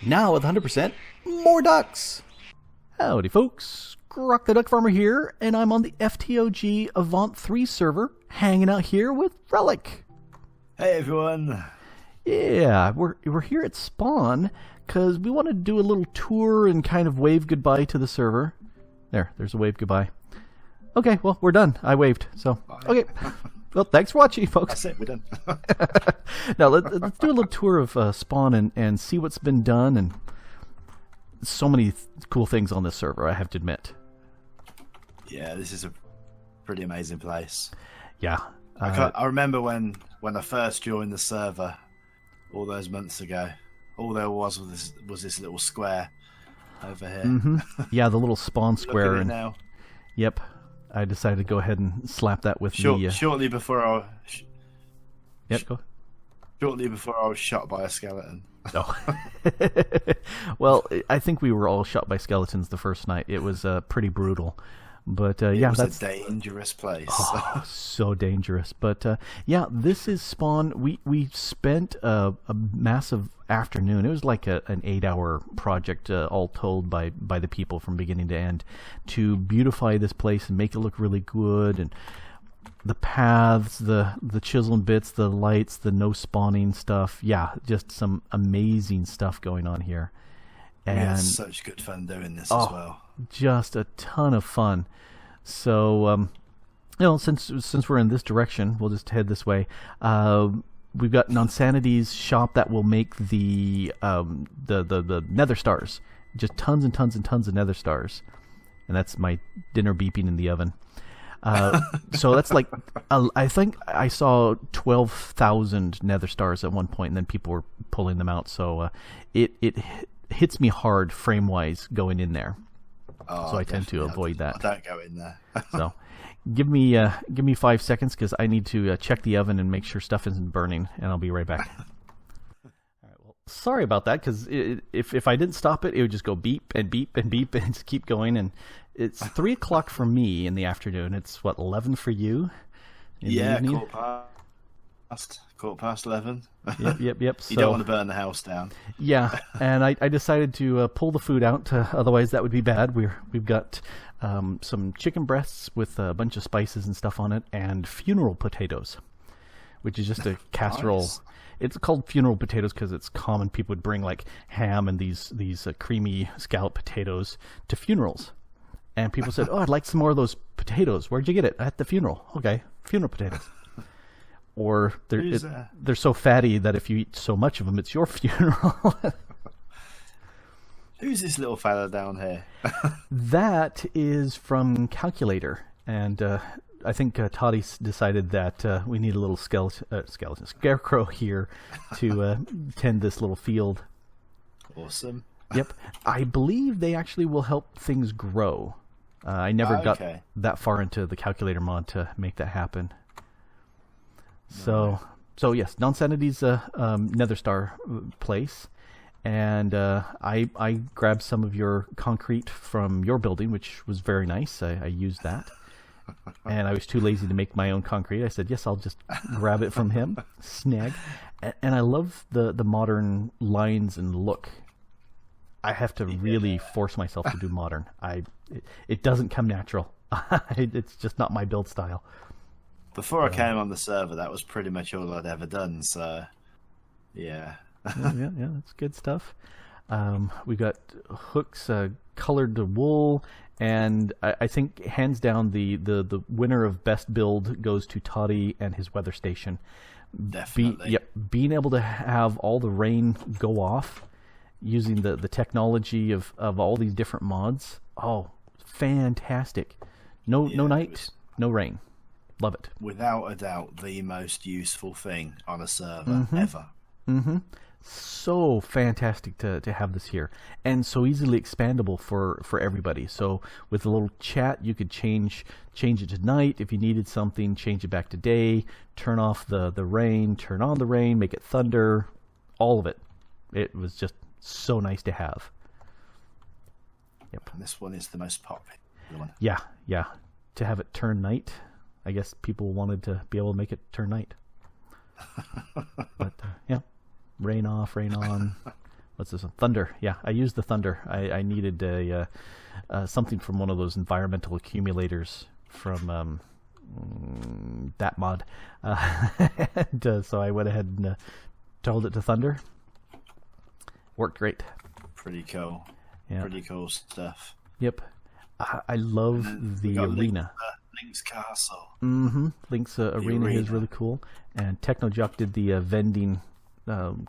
Now with 100% more ducks. Howdy folks, Grok the DuckFarmer here, and I'm on the FTOG Avant3 server, hanging out here with Reliik. Hey everyone. Yeah, we're here at spawn, because we want to do a little tour and kind of wave goodbye to the server. There's a wave goodbye. Okay, well, we're done. I waved, so, okay. Well, thanks for watching, folks. That's it, we're done. Now, let's do a little tour of spawn and see what's been done, and so many cool things on this server, I have to admit. Yeah, this is a pretty amazing place. Yeah. I remember when I first joined the server, all those months ago, all there was this little square over here. Mm-hmm. Yeah, the little spawn square. Look at it now. Yep. I decided to go ahead and slap that with the... Shortly before I... Yep, go. Shortly before I was shot by a skeleton. Oh. Well, I think we were all shot by skeletons the first night. It was pretty brutal. But yeah, that's a dangerous place. Oh, so dangerous. But yeah, this is spawn. We spent a massive afternoon. It was like an 8-hour project, all told, by the people from beginning to end, to beautify this place and make it look really good. And the paths, the chiseling bits, the lights, the no spawning stuff. Yeah, just some amazing stuff going on here. And we had such good fun doing this as well. Just a ton of fun. So, you know, since we're in this direction, we'll just head this way. We've got Nonsanity's shop that will make the nether stars. Just tons and tons and tons of nether stars. And that's my dinner beeping in the oven. So that's like, I think I saw 12,000 nether stars at one point, and then people were pulling them out. So it hits me hard frame-wise going in there. Oh, so I tend to avoid that. Don't go in there. So give me 5 seconds, because I need to check the oven and make sure stuff isn't burning, and I'll be right back. All right, well, sorry about that, because if I didn't stop it, it would just go beep and beep and beep and just keep going. And it's 3 o'clock for me in the afternoon. It's what, 11 for you? Yeah, quarter past 11. Yep. So, you don't want to burn the house down. Yeah, and I decided to pull the food out. Otherwise, that would be bad. We've got some chicken breasts with a bunch of spices and stuff on it, and funeral potatoes, which is just a casserole. Nice. It's called funeral potatoes because it's common. People would bring like ham and these creamy scallop potatoes to funerals. And people said, "Oh, I'd like some more of those potatoes. Where'd you get it?" "At the funeral." "Okay, funeral potatoes." Or they're so fatty that if you eat so much of them, it's your funeral. Who's this little fella down here? That is from Calculator, and I think Toddy decided that we need a little scarecrow here to tend this little field. Awesome. Yep, I believe they actually will help things grow. I never got that far into the Calculator mod to make that happen. So yes, Nonsanity's nether star place, and I grabbed some of your concrete from your building, which was very nice. I used that, and I was too lazy to make my own concrete. I said, yes, I'll just grab it from him, snag, and I love the modern lines and look. I have to really force myself to do modern. It doesn't come natural. It's just not my build style. Before I came on the server, that was pretty much all I'd ever done, so yeah. yeah, that's good stuff. We got hooks, colored to wool, and I think hands down the winner of best build goes to Toddy and his weather station. Definitely. Being able to have all the rain go off using the technology of all these different mods. Oh, fantastic. No night, no rain. Love it. Without a doubt, the most useful thing on a server ever. Mm-hmm. So fantastic to have this here, and so easily expandable for everybody. So with a little chat, you could change it to night if you needed something. Change it back to day. Turn off the rain. Turn on the rain. Make it thunder. All of it. It was just so nice to have. Yep. And this one is the most popular one. Yeah. To have it turn night. I guess people wanted to be able to make it turn night. But yeah, rain off, rain on, what's this one? Thunder. Yeah, I used the Thunder. I needed a something from one of those environmental accumulators from that mod, and so I went ahead and told it to Thunder. Worked great. Pretty cool. Yeah. Pretty cool stuff. Yep. I love the arena. Link's castle. Mm-hmm. Link's arena is really cool. And Technojock did the vending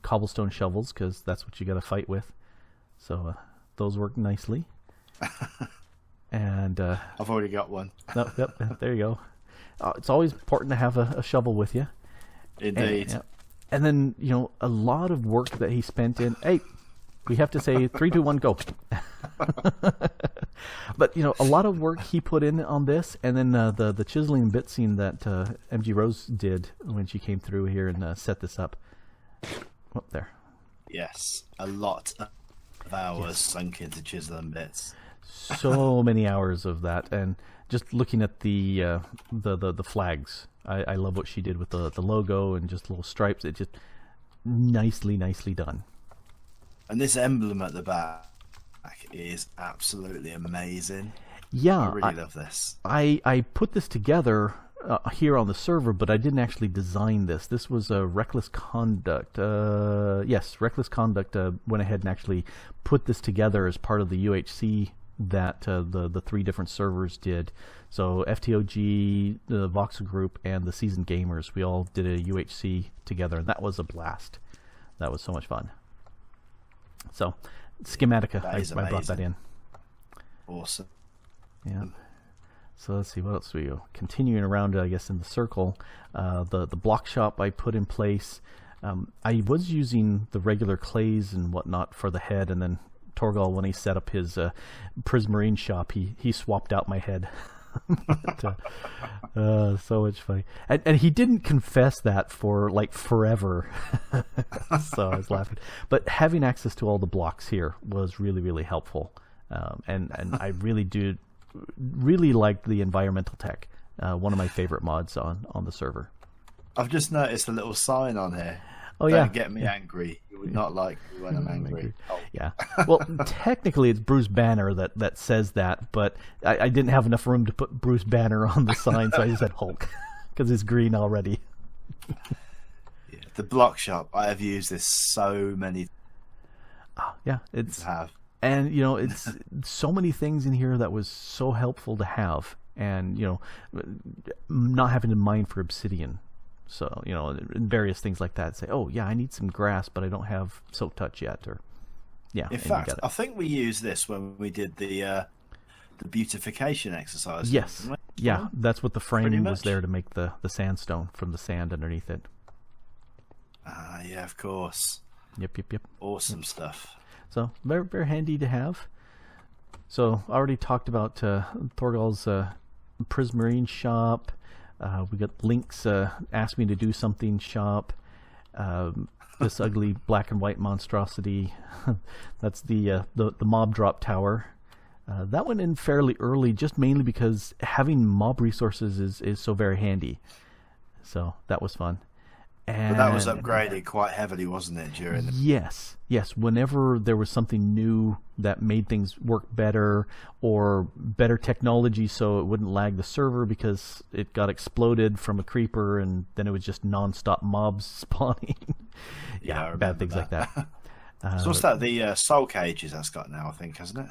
cobblestone shovels, because that's what you got to fight with. So those work nicely. And I've already got one. Yep, there you go. It's always important to have a shovel with you. Indeed. And then, you know, a lot of work that he spent in. Hey, we have to say 3, 2, 1, go. But, you know, a lot of work he put in on this, and then the chiseling and bitsing that MG Rose did when she came through here and set this up. Oh, there. Yes, a lot of hours sunk into chisel and bits. So many hours of that, and just looking at the flags, I love what she did with the logo and just little stripes. It just nicely done. And this emblem at the back is absolutely amazing. Yeah, I really love this. I put this together here on the server, but I didn't actually design this. This was a Reckless Conduct. Yes, Reckless Conduct went ahead and actually put this together as part of the UHC that the 3 different servers did. So FTOG, the Voxel Group, and the Seasoned Gamers, we all did a UHC together, and that was a blast. That was so much fun. So, Schematica, I brought that in. Awesome. Yeah. So let's see, what else we go. Continuing around, I guess, in the circle, the block shop I put in place. I was using the regular clays and whatnot for the head, and then Thorgal, when he set up his Prismarine shop, he swapped out my head. But, so much fun. And he didn't confess that for like forever. So I was laughing. But having access to all the blocks here was really helpful. And I really liked the environmental tech. One of my favorite mods on the server. I've just noticed a little sign on here. Oh, Don't yeah. get me angry. You would not like me when I'm angry. Oh. Yeah. Well, technically it's Bruce Banner that says that, but I didn't have enough room to put Bruce Banner on the sign, so I just said Hulk, because it's green already. Yeah, the block shop. I have used this so many. Yeah, and you know, it's so many things in here that was so helpful to have, and you know, not having to mine for obsidian. So, you know, various things like that. Say, oh, yeah, I need some grass, but I don't have Silk Touch yet. Or, yeah. In fact, I think we used this when we did the beautification exercise. Yes. Yeah, that's what the frame was there to make the sandstone from the sand underneath it. Yeah, of course. Yep. Awesome stuff. So, very handy to have. So, I already talked about Thorgal's Prismarine shop. We got Link's asked me to do something shop. This ugly black and white monstrosity. That's the mob drop tower. That went in fairly early, just mainly because having mob resources is so very handy. So that was fun. But that was upgraded quite heavily, wasn't it, during the... Yes. Whenever there was something new that made things work better, or better technology so it wouldn't lag the server because it got exploded from a creeper and then it was just non-stop mobs spawning. Yeah, bad things like that. So what's that? The soul cages that's got now, I think, hasn't it?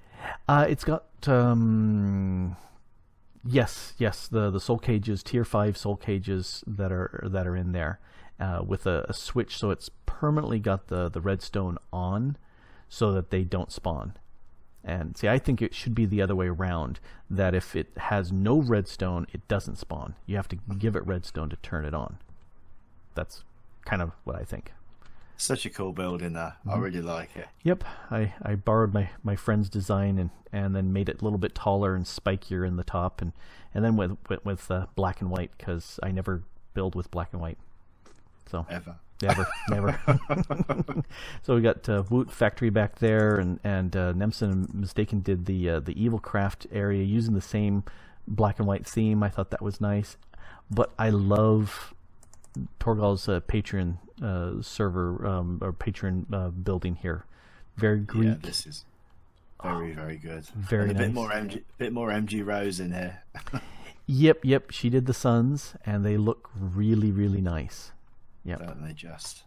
It's got... Yes, the soul cages, tier 5 soul cages that are in there. With a switch, so it's permanently got the redstone on so that they don't spawn. And see, I think it should be the other way around, that if it has no redstone, it doesn't spawn. You have to give it redstone to turn it on. That's kind of what I think. Such a cool build in there. I really like it. Yep, I borrowed my friend's design and then made it a little bit taller and spikier in the top, and then with black and white, because I never build with black and white. So never. So we got Woot Factory back there, and Nemson and Mistaken did the Evil Craft area using the same black and white theme. I thought that was nice, but I love Thorgal's Patreon server or Patreon building here. very Greek. Yeah, this is very good. Very and a nice. bit more MG Rose in here. Yep. She did the suns, and they look really nice. Yep. Don't they just?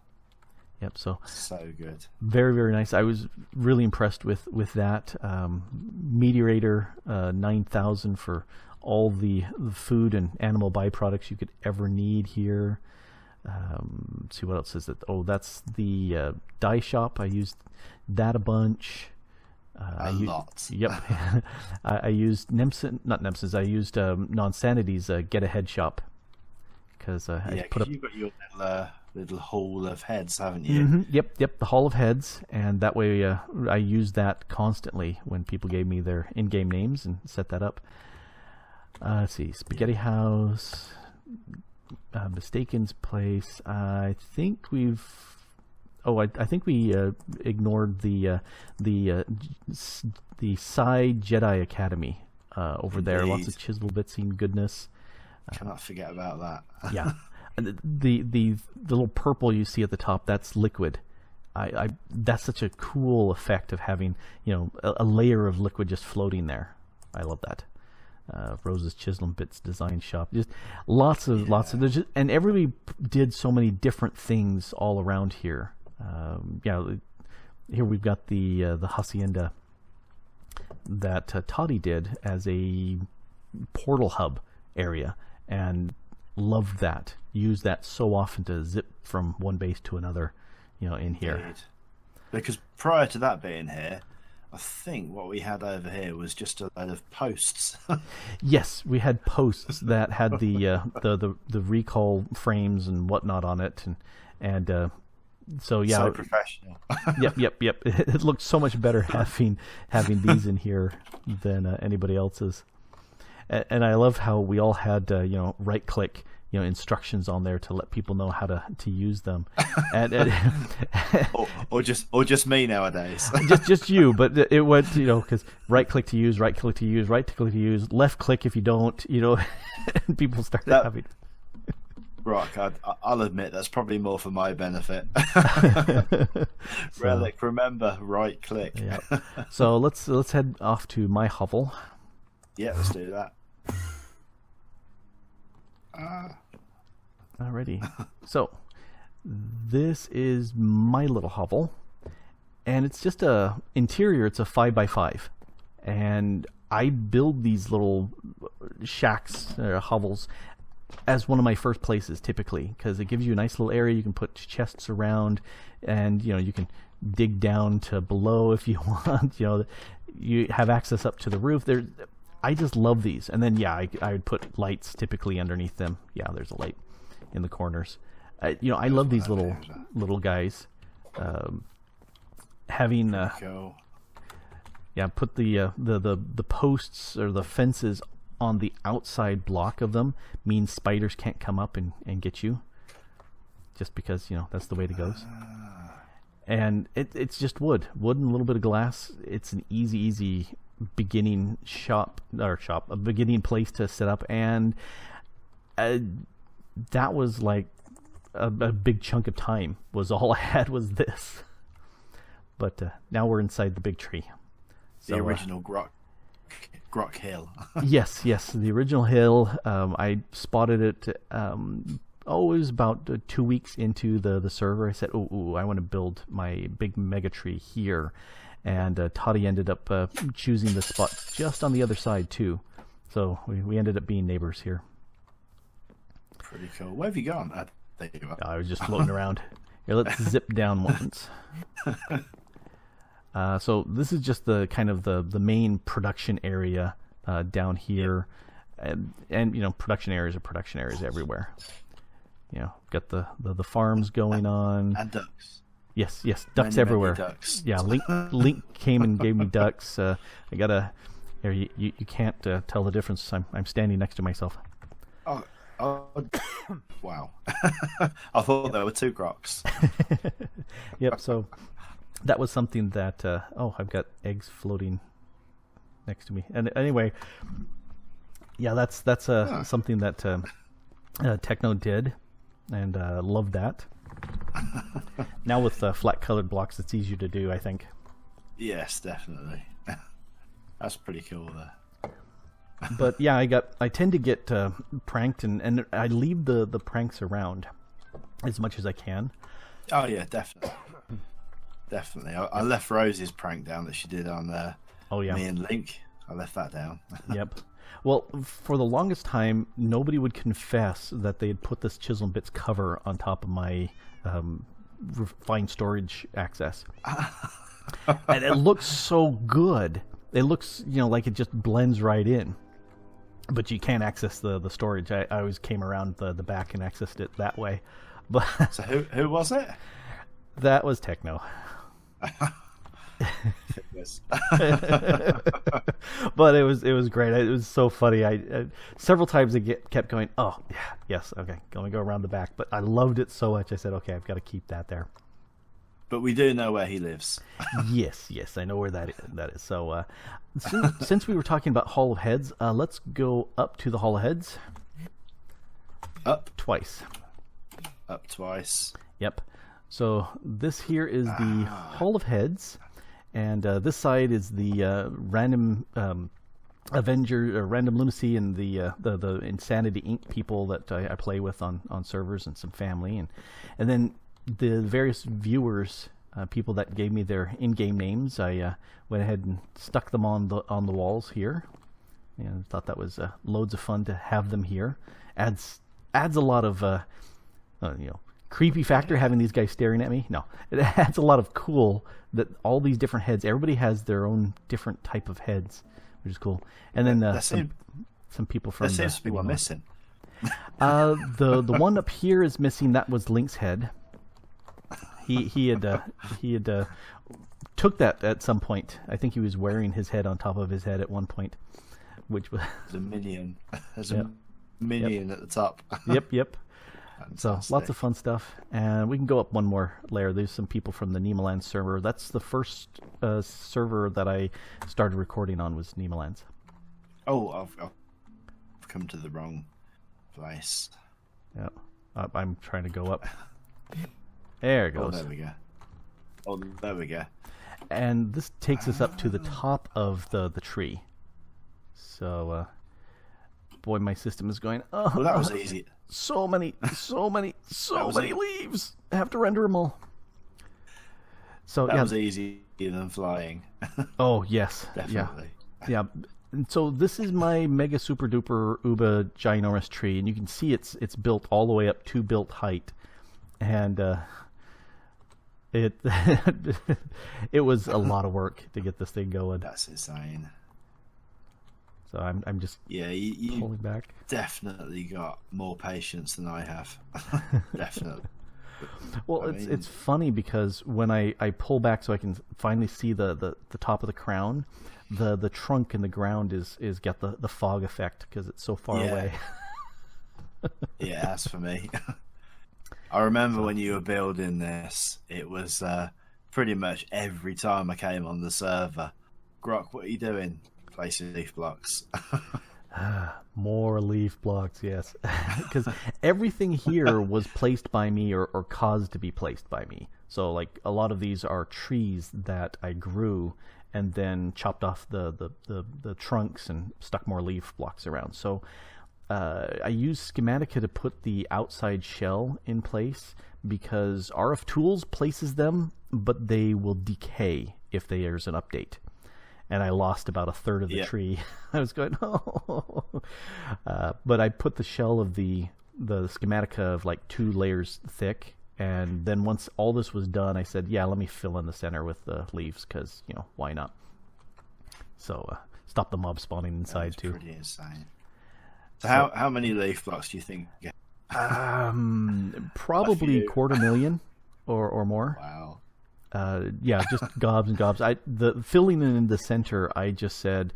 Yep. So good. very nice. I was really impressed with that. Meteorator 9000 for all the food and animal byproducts you could ever need here. Let's see what else is it. Oh, that's the dye shop. I used that a bunch. A lot. Yep. I used not Nemson's. I used Non-Sanity's Get Ahead shop because I put up. You've got your little hall of heads, haven't you? Mm-hmm. Yep. The Hall of Heads, and that way I used that constantly when people gave me their in-game names and set that up. Let's see, Spaghetti House, Mistaken's Place. I think we've. Oh, I think we ignored the side Jedi Academy over there. Indeed. Lots of chisel bitsing goodness. Cannot forget about that. Yeah, and the little purple you see at the top, that's liquid. That's such a cool effect of having a layer of liquid just floating there. I love that. Rose's Chisel and Bits Design Shop. Just lots of there's just, and everybody did so many different things all around here. Here we've got the hacienda that Toddy did as a portal hub area, and loved that. Used that so often to zip from one base to another, in here. Indeed. Because prior to that being here, I think what we had over here was just a load of posts. Yes, we had posts that had the recall frames and whatnot on it, and so yeah, so professional. Yep. It looked so much better having these in here than anybody else's. And I love how we all had right click instructions on there to let people know how to use them, and or just me nowadays. just you, but it went because right click to use, right click to use, right click to use, left click if you don't, and people started having. Grok, I'll admit that's probably more for my benefit. Relic, remember, right click. Yeah. So let's head off to my hovel. Yeah, let's do that. Alrighty. So this is my little hovel, and it's just a interior. It's a 5x5, and I build these little shacks, hovels, as one of my first places typically, because it gives you a nice little area you can put chests around, and you can dig down to below if you want. You have access up to the roof. I just love these, and then I would put lights typically underneath them. Yeah, there's a light in the corners. I love these little guys. Having put the posts or the fences on the outside block of them means spiders can't come up and get you, just because that's the way it goes. And it's just wood and a little bit of glass. It's an easy beginning a beginning place to set up, and that was like a big chunk of time. Was all I had was this, but now we're inside the big tree. The original Grok Hill. yes, the original hill. I spotted it. It was about 2 weeks into the server. I said, I want to build my big mega tree here. And Toddy ended up choosing the spot just on the other side, too. So we ended up being neighbors here. Pretty cool. Where have you gone? There you are. I was just floating around. Here, let's zip down once. So this is just the kind of the main production area down here. And production areas are production areas everywhere. Got the farms going on. And ducks. Yes, ducks everywhere. Many ducks. Yeah, Link came and gave me ducks. I gotta. Here, you can't tell the difference. I'm standing next to myself. Oh, wow! I thought there were two Groks. Yep. So that was something that. I've got eggs floating next to me. And anyway, yeah, that's something that Techno did, and loved that. Now with flat colored blocks, it's easier to do, I think. Yes, definitely. That's pretty cool there. But yeah, I tend to get pranked, and I leave the pranks around as much as I can. Oh yeah, definitely. Definitely. I left Rose's prank down that she did on Oh yeah, me and Link. I left that down. Yep. Well, for the longest time, nobody would confess that they had put this Chisel and Bits cover on top of my refined storage access. And it looks so good. It looks, like it just blends right in. But you can't access the storage. I always came around the back and accessed it that way. But So who was it? that was Techno. Yes. But it was great. It was so funny. I several times I kept going, oh yeah, yes, okay, gonna go around the back. But I loved it so much. I said, okay, I've got to keep that there. But we do know where he lives. Yes, I know where that is. So since we were talking about Hall of Heads, let's go up to the Hall of Heads. Up Twice. Yep. So this here is the Hall of Heads, and this side is the random Avenger, or Random Lunacy, and the Insanity Inc. people that I play with on servers, and some family, and then the various viewers, people that gave me their in-game names. I went ahead and stuck them on the walls here, and thought that was loads of fun to have them here. Adds a lot of creepy factor having these guys staring at me. No, it adds a lot of cool that all these different heads. Everybody has their own different type of heads, which is cool. And then some people from there seems to be one missing. The one up here is missing. That was Link's head. He had took that at some point. I think he was wearing his head on top of his head at one point, which was There's a minion. There's a minion at the top. Yep. So lots of fun stuff, and we can go up one more layer. There's some people from the Nemaland server. That's the first server that I started recording on, was Nemaland's. Oh, I've come to the wrong place. Yeah, I'm trying to go up. There it goes. Oh, there we go. And this takes us up to the top of the tree. So, boy, my system is going. Oh, well, that was easy. So many leaves. I have to render them all. So that was easier than flying. Oh yes, definitely. Yeah. And so this is my mega super duper uber ginormous tree, and you can see it's built all the way up to built height, and it it was a lot of work to get this thing going. That's insane. So I'm just you pulling back. Definitely got more patience than I have. Definitely. Well, it's funny because when I pull back so I can finally see the top of the crown, the trunk and the ground is got the fog effect because it's so far away. Yeah, that's for me. I remember when you were building this, it was pretty much every time I came on the server, Grok, what are you doing? Placing leaf blocks. More leaf blocks, yes. Because everything here was placed by me or caused to be placed by me. So, like, a lot of these are trees that I grew and then chopped off the trunks and stuck more leaf blocks around. So, I used Schematica to put the outside shell in place because RF Tools places them, but they will decay if there's an update. And I lost about a third of the tree. I was going, oh. But I put the shell of the Schematica of like 2 layers thick. And then once all this was done, I said, yeah, let me fill in the center with the leaves because, why not? So stop the mob spawning inside too. Pretty insane. So how many leaf blocks do you think? Probably 250,000 or more. Wow. Yeah, just gobs and gobs. The filling in the center, I just said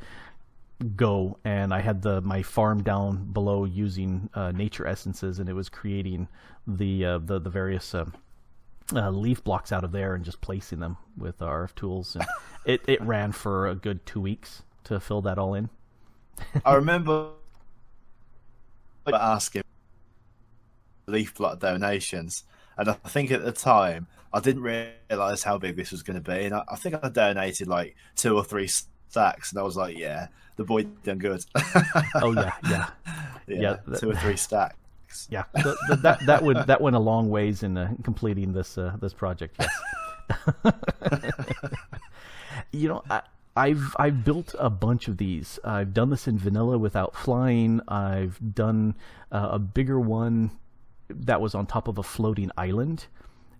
go, and I had my farm down below using nature essences, and it was creating the various leaf blocks out of there and just placing them with RF Tools. And it ran for a good 2 weeks to fill that all in. I remember asking leaf block donations, And I think at the time I didn't realise how big this was going to be, and I think I donated like 2 or 3 stacks, and I was like, yeah, the boy done good. Oh yeah, yeah, 2 or 3 stacks. Yeah, that went a long ways in completing this this project. Yes. You know, I've built a bunch of these. I've done this in vanilla without flying. I've done a bigger one that was on top of a floating island.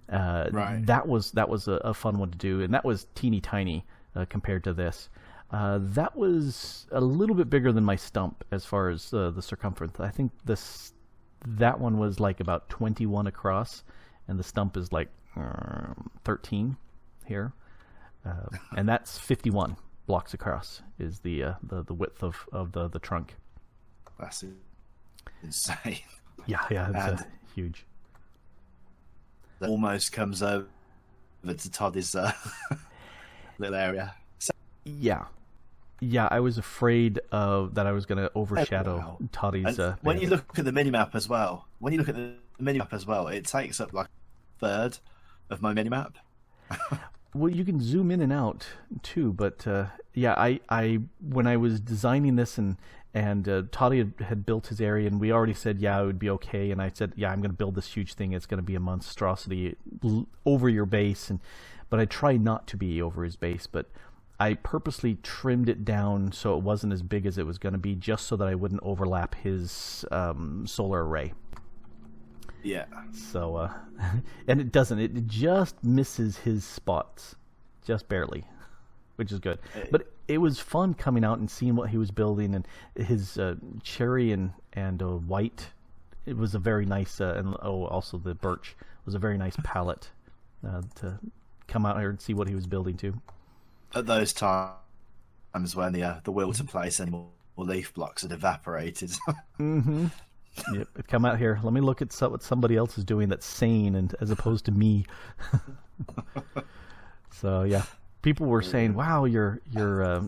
Right. That was a fun one to do, and that was teeny tiny compared to this. That was a little bit bigger than my stump as far as the circumference. I think that one was like about 21 across, and the stump is like 13 here, and that's 51 blocks across is the width of the trunk. That's insane. Yeah, it's huge. That almost comes over to Todd's little area. So, yeah, I was afraid that I was going to overshadow Toddy's. When you look at the minimap as well, it takes up like a third of my minimap. Well, you can zoom in and out too, but yeah, I when I was designing this and Toddy had built his area, and we already said, yeah, it would be okay. And I said, yeah, I'm going to build this huge thing. It's going to be a monstrosity over your base, but I try not to be over his base. But I purposely trimmed it down so it wasn't as big as it was going to be, just so that I wouldn't overlap his solar array. Yeah. So, and it doesn't. It just misses his spots, just barely, which is good. But it was fun coming out and seeing what he was building, and his cherry and white. It was a very nice, and also the birch was a very nice palette to come out here and see what he was building too. At those times when the will to place any more leaf blocks had evaporated. Mm-hmm. Yep. Come out here. Let me look at what somebody else is doing that's sane, and as opposed to me. So yeah. People were saying, "Wow, your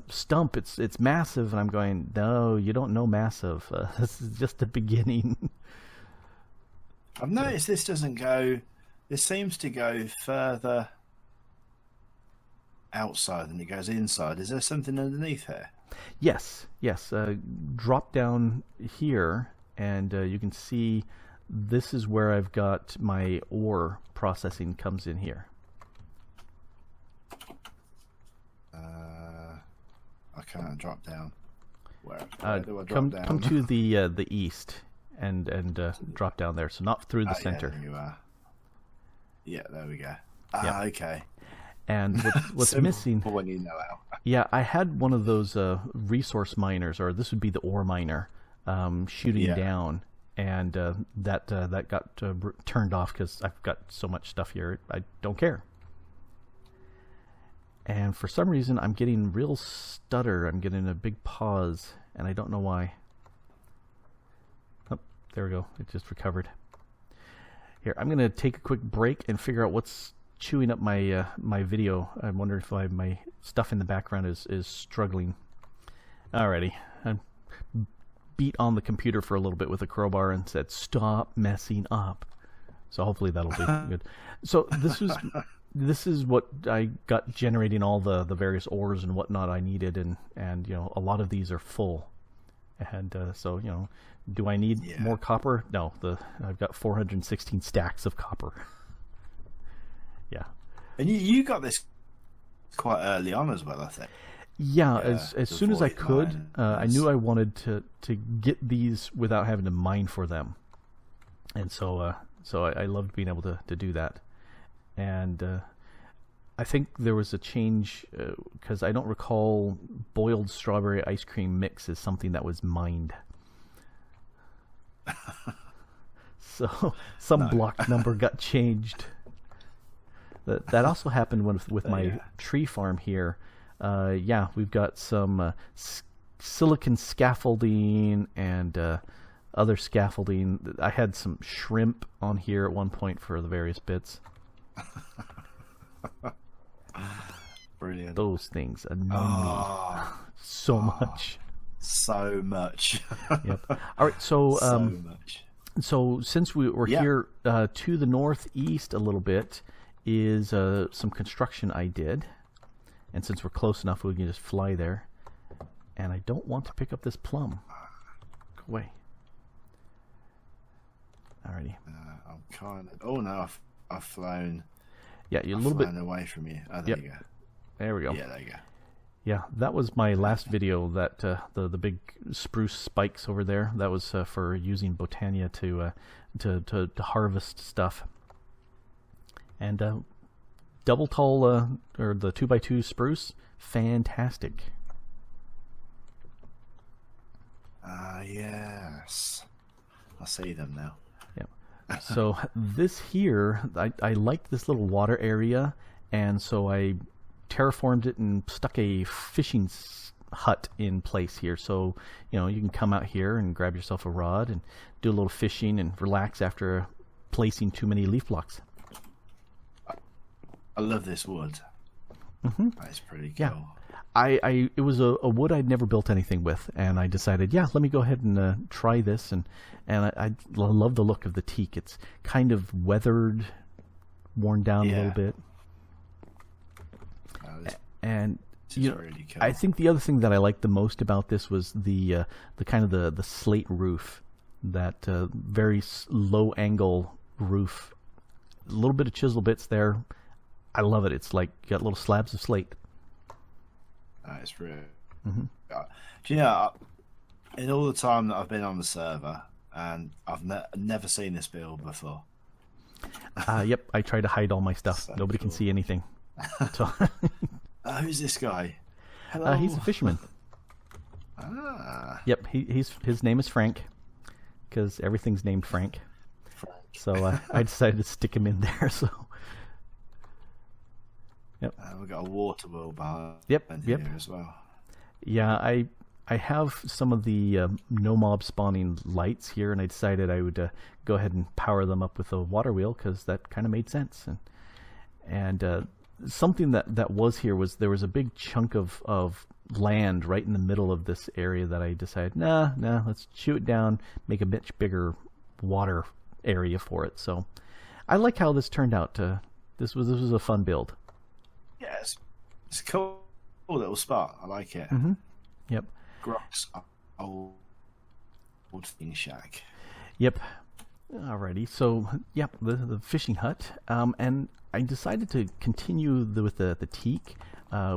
stump, it's massive," and I'm going, "No, you don't know massive. This is just the beginning." I've noticed this doesn't go. This seems to go further outside than it goes inside. Is there something underneath here? Yes. Drop down here, and you can see this is where I've got my ore processing comes in here. I can't drop down. Where do I drop down? Come to the east and drop down there. So not through the center. Yeah, there you are. Yeah, there we go. Yeah. Okay. And what's missing? When you know how. Yeah, I had one of those resource miners, or this would be the ore miner, shooting down, and that got turned off because I've got so much stuff here. I don't care. And for some reason, I'm getting real stutter. I'm getting a big pause, and I don't know why. Oh, there we go. It just recovered. Here, I'm going to take a quick break and figure out what's chewing up my my video. I wonder if my stuff in the background is struggling. Alrighty. I beat on the computer for a little bit with a crowbar and said, "Stop messing up." So hopefully that'll be good. So this is what I got generating all the various ores and whatnot I needed, and you know, a lot of these are full, and so you know, do I need more copper? No, I've got 416 stacks of copper. Yeah, and you got this quite early on as well, I think. Yeah, as soon as I could, I knew I wanted to get these without having to mine for them, and so I loved being able to do that. And I think there was a change because I don't recall boiled strawberry ice cream mix as something that was mined. So some block number got changed. That also happened with my tree farm here. Yeah, we've got some silicon scaffolding and other scaffolding. I had some shrimp on here at one point for the various bits. Brilliant. Those things annoy me so much. So much. Yep. All right, so so much. So since we're Yeah. here to the northeast a little bit is some construction I did. And since we're close enough, we can just fly there. And I don't want to pick up this plum. Go away. Alrighty. I'm kind of... Oh, no, I've flown... Yeah, you're a I've little bit... flown away from you. Oh, there Yep. you go. There we go. Yeah, there you go. Yeah, that was my last video, that the big spruce spikes over there. That was for using Botania to harvest stuff. And double tall, or the 2x2 spruce, fantastic. Yes. I see them now. Yeah. So this here, I liked this little water area, and so I terraformed it and stuck a fishing hut in place here. So, you know, you can come out here and grab yourself a rod and do a little fishing and relax after placing too many leaf blocks. I love this wood. Mm-hmm. That's pretty cool. Yeah. It was a wood I'd never built anything with, and I decided, yeah, let me go ahead and try this, and I love the look of the teak. It's kind of weathered, worn down a little bit. And you know, really cool. I think the other thing that I liked the most about this was the kind of the slate roof, that very low angle roof, a little bit of chisel bits there. I love it. It's like you got little slabs of slate. It's really. Mm-hmm. Do you know? In all the time that I've been on the server, and I've never seen this build before. Yep, I try to hide all my stuff. So Nobody can cool. see anything. So Who's this guy? Hello. he's a fisherman. Yep, his name is Frank, because everything's named Frank. So I decided to stick him in there. So. Yep. We've got a water wheel behind Yep. here as well. Yeah, I have some of the no mob spawning lights here, and I decided I would go ahead and power them up with a water wheel, because that kind of made sense. And something that was here was there was a big chunk of land right in the middle of this area that I decided, nah, let's chew it down, make a much bigger water area for it. So I like how this turned out. This was a fun build. Yes, it's a cool little spot. I like it. Mm-hmm. Yep. Grok's old thing shack. Yep. Alrighty. So, yep, the fishing hut. And I decided to continue with the teak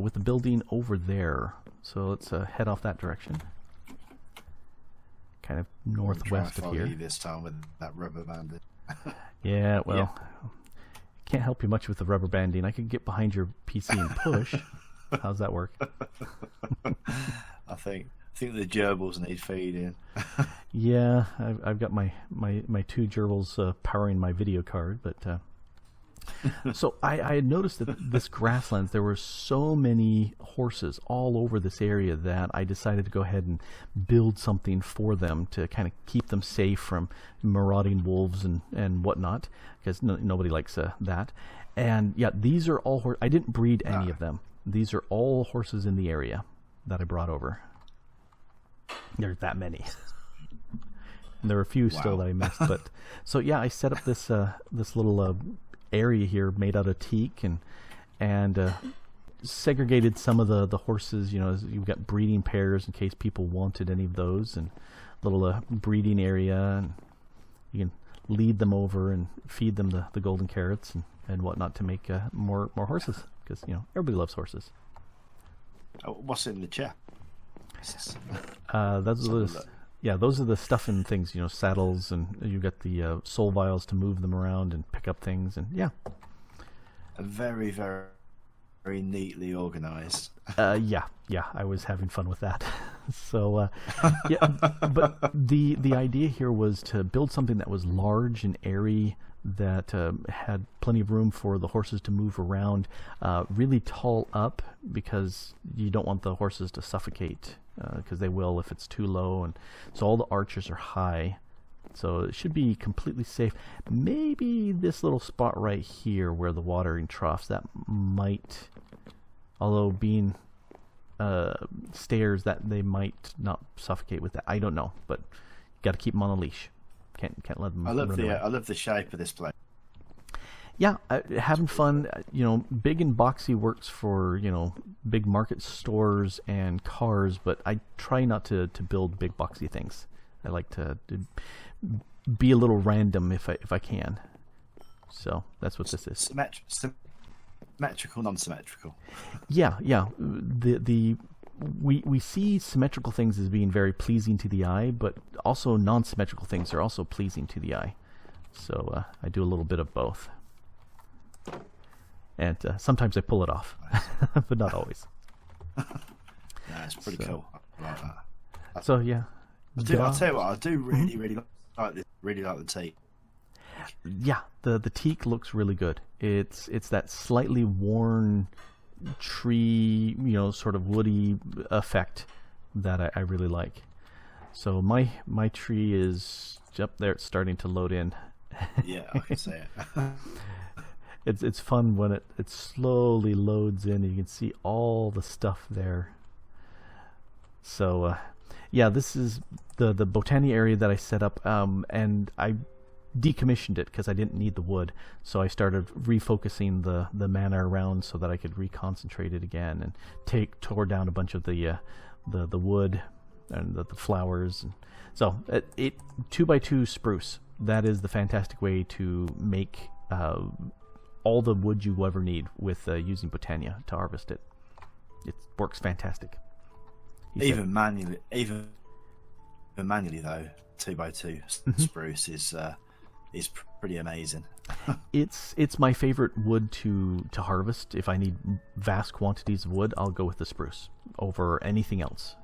with the building over there. So let's head off that direction. Kind of northwest of here. You this time with that rubber banded. Yeah. Well. Can't help you much with the rubber banding. I could get behind your PC and push. How's that work? I think the gerbils need feeding. Yeah, I've got my two gerbils powering my video card, but so I had noticed that this grasslands, there were so many horses all over this area that I decided to go ahead and build something for them to kind of keep them safe from marauding wolves and whatnot, because nobody likes that. And yeah, these are all I didn't breed any of them. These are all horses in the area that I brought over. There's that many. And there were a few still that I missed, but so yeah, I set up this this little area here made out of teak and segregated some of the horses. You know, you've got breeding pairs in case people wanted any of those, and little breeding area, and you can lead them over and feed them the golden carrots and whatnot to make more horses, because you know everybody loves horses. What's in the chair? Those are the stuff and things, you know, saddles, and you've got the soul vials to move them around and pick up things, and yeah. Very, very, very neatly organized. Yeah, I was having fun with that. So, yeah, but the idea here was to build something that was large and airy, that had plenty of room for the horses to move around, really tall up, because you don't want the horses to suffocate, because they will if it's too low, and so all the arches are high, so it should be completely safe. Maybe this little spot right here where the watering troughs, that might, although being stairs, that they might not suffocate with that. I don't know, but you got to keep them on a leash. Can't let them. I love run away. I love the shape of this place. Yeah, having fun. Big and boxy works for big market stores and cars, but I try not to build big boxy things. I like to be a little random if I can. So that's what this is. Symmetrical, non-symmetrical. Yeah. We see symmetrical things as being very pleasing to the eye, but also non-symmetrical things are also pleasing to the eye. So I do a little bit of both. And sometimes I pull it off, but not always. Yeah, it's pretty cool. I like that. So yeah, I'll tell you what, I do really like this. Really like the teak. Yeah, the teak looks really good. It's that slightly worn tree, sort of woody effect that I really like. So my tree is up there. It's starting to load in. Yeah, I can see it. It's fun when it slowly loads in. You can see all the stuff there. So yeah, this is the Botania area that I set up, and I decommissioned it because I didn't need the wood. So I started refocusing the mana around so that I could reconcentrate it again, and tore down a bunch of the wood and the flowers. And so 2x2 spruce. That is the fantastic way to make all the wood you ever need with using Botania to harvest it. It works fantastic. Even manually though, 2x2 spruce is pretty amazing. It's my favorite wood to harvest. If I need vast quantities of wood, I'll go with the spruce over anything else.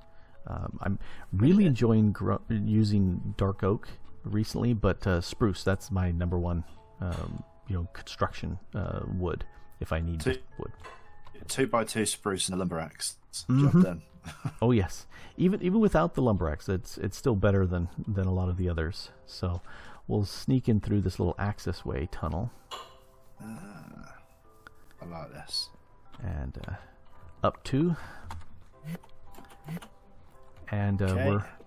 I'm really enjoying using dark oak recently, but spruce, that's my number one construction wood if I need wood. 2x2 spruce and a lumber axe. Job done. Oh yes, even without the lumber axe, it's still better than a lot of the others. So we'll sneak in through this little access way tunnel. I like this. And up 2. And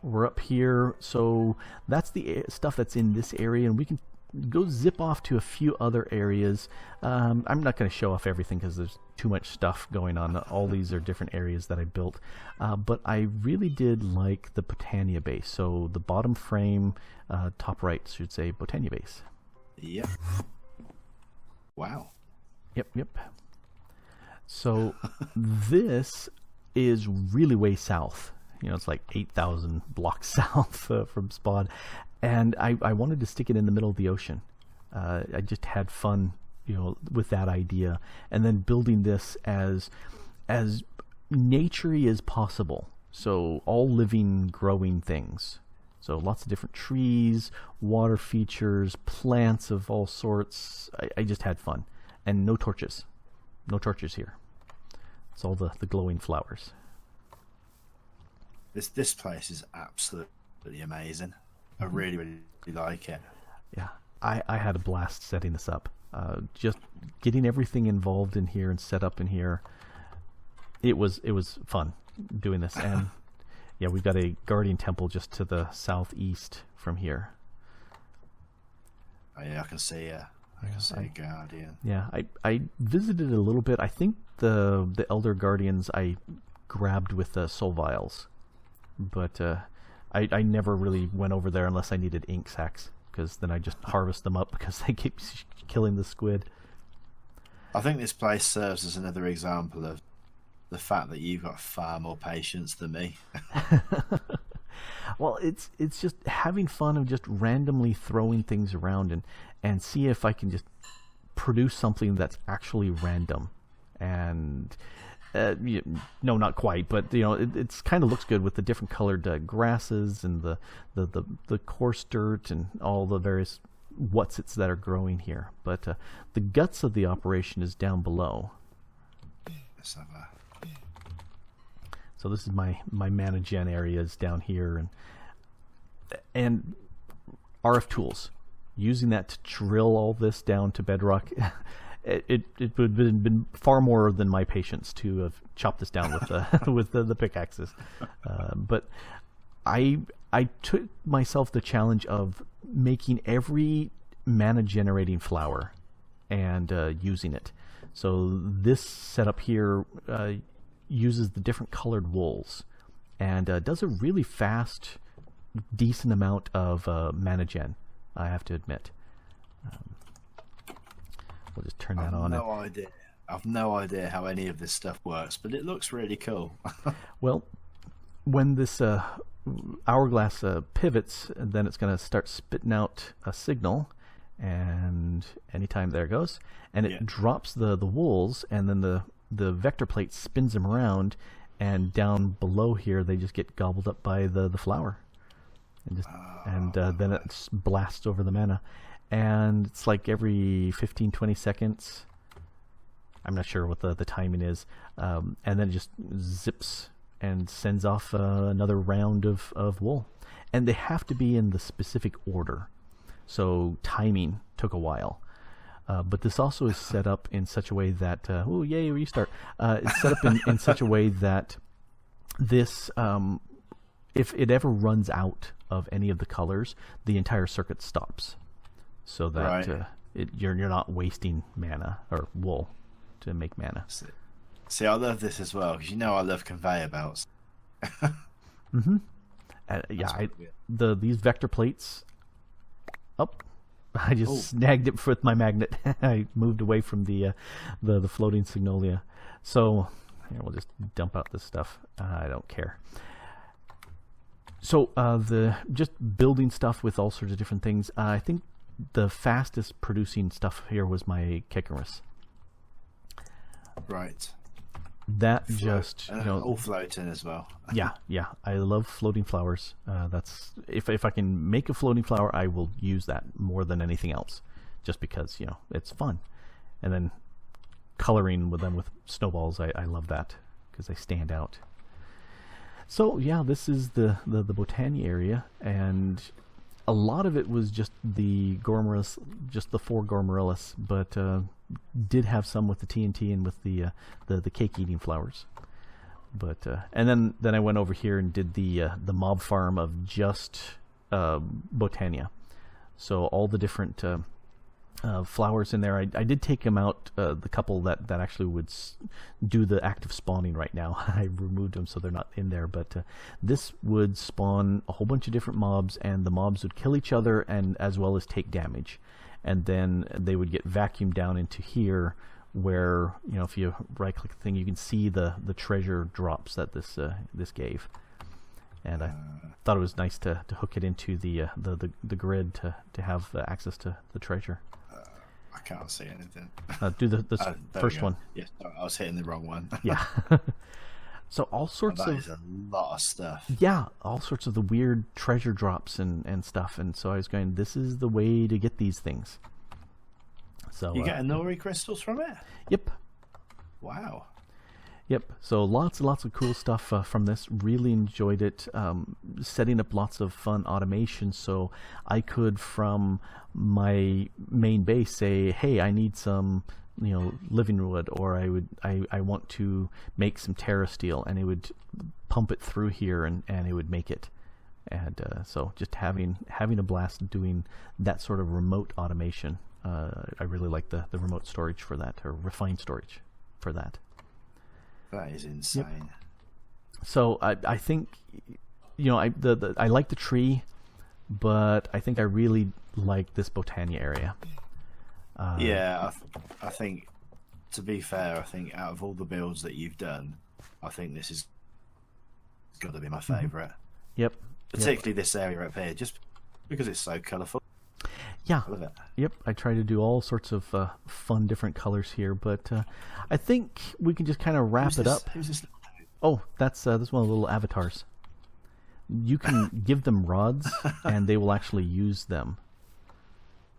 we're up here. So that's the stuff that's in this area, and we can go zip off to a few other areas. I'm not going to show off everything because there's too much stuff going on. All these are different areas that I built, but I really did like the Botania base. So the bottom frame, top right should say Botania base. Yep. Wow. Yep. So this is really way south. It's like 8,000 blocks south from Spawn. And I wanted to stick it in the middle of the ocean. I just had fun, with that idea, and then building this as naturey as possible. So all living, growing things. So lots of different trees, water features, plants of all sorts. I just had fun, and no torches here. It's all the glowing flowers. This place is absolutely amazing. I really like it. Yeah, I had a blast setting this up. Just getting everything involved in here and set up in here. It was fun doing this, and yeah, we've got a guardian temple just to the southeast from here. Oh, yeah, I can see a guardian. Yeah, I visited a little bit. I think the elder guardians I grabbed with the soul vials, but I never really went over there unless I needed ink sacs, because then I just harvest them up because they keep killing the squid. I think this place serves as another example of the fact that you've got far more patience than me. Well, it's just having fun of just randomly throwing things around and see if I can just produce something that's actually random. And no, not quite, but it's kind of looks good with the different colored grasses and the coarse dirt and all the various whatsits that are growing here. But the guts of the operation is down below. Let's have a... So this is my mana gen areas down here, and RF tools. Using that to drill all this down to bedrock. It would have been far more than my patience to have chopped this down with the with the pickaxes. But I I took myself the challenge of making every mana generating flower and using it. So this setup here uses the different colored wools and does a really fast, decent amount of mana gen, I have to admit. We'll just turn that on. I've no idea how any of this stuff works, but it looks really cool. Well, when this hourglass pivots, then it's going to start spitting out a signal, and anytime there it goes, and it drops the wools, and then the vector plate spins them around, and down below here they just get gobbled up by the flower, and then it blasts over the mana, and it's like every 15-20 seconds. I'm not sure what the timing is, and then it just zips and sends off another round of wool. And they have to be in the specific order, so timing took a while. But this also is set up in such a way that, oh yay, restart. It's set up in such a way that this, if it ever runs out of any of the colors, the entire circuit stops. So that you're not wasting mana or wool to make mana. See, I love this as well because I love conveyor belts. Mm-hmm. These vector plates. Oh, I just snagged it with my magnet. I moved away from the floating signalia. So here, we'll just dump out this stuff. I don't care. So just building stuff with all sorts of different things. I think the fastest producing stuff here was my Kikarus. Right. That just all floating as well. yeah. I love floating flowers. That's if I can make a floating flower, I will use that more than anything else, just because it's fun. And then coloring with them with snowballs, I love that because they stand out. So yeah, this is the Botania area, and a lot of it was just the Gormorus, just the 4 Gormorillus, but did have some with the TNT and with the cake-eating flowers. But and then I went over here and did the mob farm of just Botania. So all the different flowers in there. I did take them out, the couple that actually would do the active spawning right now. I removed them so they're not in there, but this would spawn a whole bunch of different mobs, and the mobs would kill each other and as well as take damage, and then they would get vacuumed down into here where if you right click the thing, you can see the treasure drops that this gave. And I thought it was nice to hook it into the grid to have access to the treasure. I can't see anything. Do the first one. Yes, I was hitting the wrong one. Yeah. So all sorts that of... is a lot of stuff. Yeah, all sorts of the weird treasure drops and stuff. And so I was going, this is the way to get these things. So you get Nori crystals from it? Yep. Wow. Yep. So lots and lots of cool stuff from this. Really enjoyed it. Setting up lots of fun automation, so I could, from my main base, say, "Hey, I need some, living wood," or I want to make some terra steel, and it would pump it through here, and it would make it. And so just having a blast doing that sort of remote automation. I really like the remote storage for that, or refined storage for that. That is insane. Yep. So I think I like the tree, but I think I really like this Botania area. Yeah, I think, to be fair, I think out of all the builds that you've done, I think this is got to be my favourite. Yep. Particularly this area up here, just because it's so colourful. Yeah. I love it. Yep. I try to do all sorts of fun different colors here, but I think we can just kind of wrap it up. Who's this? Oh, that's one of the little avatars. You can give them rods, and they will actually use them.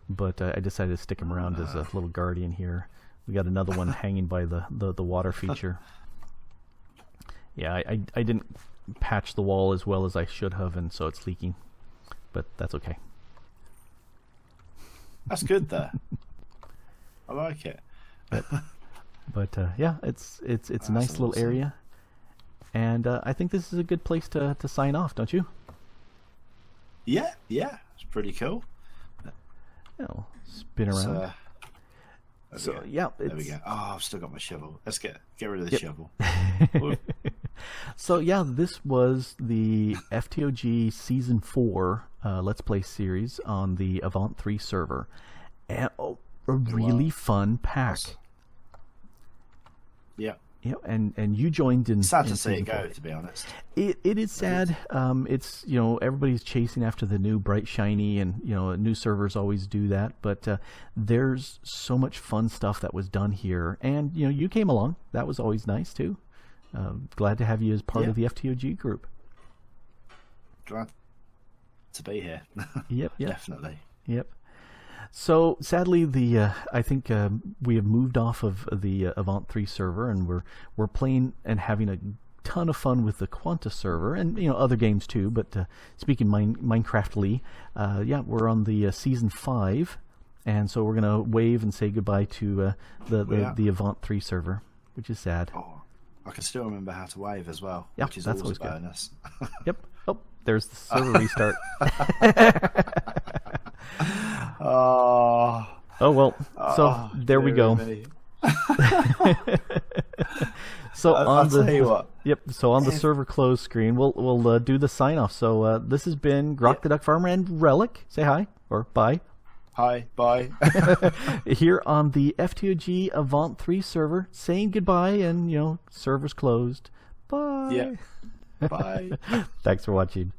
But I decided to stick him around as a little guardian here. We got another one hanging by the water feature. Yeah, I didn't patch the wall as well as I should have, and so it's leaking. But that's okay. That's good though. I like it. But yeah, it's a nice little area, and I think this is a good place to sign off, don't you? Yeah, it's pretty cool. Oh, spin around. So yeah, there we go. Oh, I've still got my shovel. Let's get rid of the shovel. So yeah, this was the FTOG Season 4 Let's Play series on the Avant3 server. And a really fun pack. Yeah. Yeah, and you joined in. Sad to see it go, to be honest. It is sad. It's, you know, everybody's chasing after the new bright shiny, and you know, new servers always do that. But there's so much fun stuff that was done here, and you know, you came along. That was always nice too. Glad to have you as part of the FTOG group. Glad to be here. Yep. Definitely. Yep. So sadly, I think we have moved off of the Avant3 server, and we're playing and having a ton of fun with the Quanta server, and you know, other games too. But speaking Minecraftly, yeah, we're on the Season 5, and so we're gonna wave and say goodbye to the Avant3 server, which is sad. Oh, I can still remember how to wave as well, yeah, which is that's always a good. bonus. Yep. Oh, there's the server restart. Oh well. So there we go. So I'll tell you what. Yep. So on the server close screen, we'll do the sign off. So this has been Grok the DuckFarmer and Reliik. Say hi or bye. Hi, bye. Here on the FTOG Avant3 server, saying goodbye, and you know, server's closed. Bye. Yeah. Bye. Thanks for watching.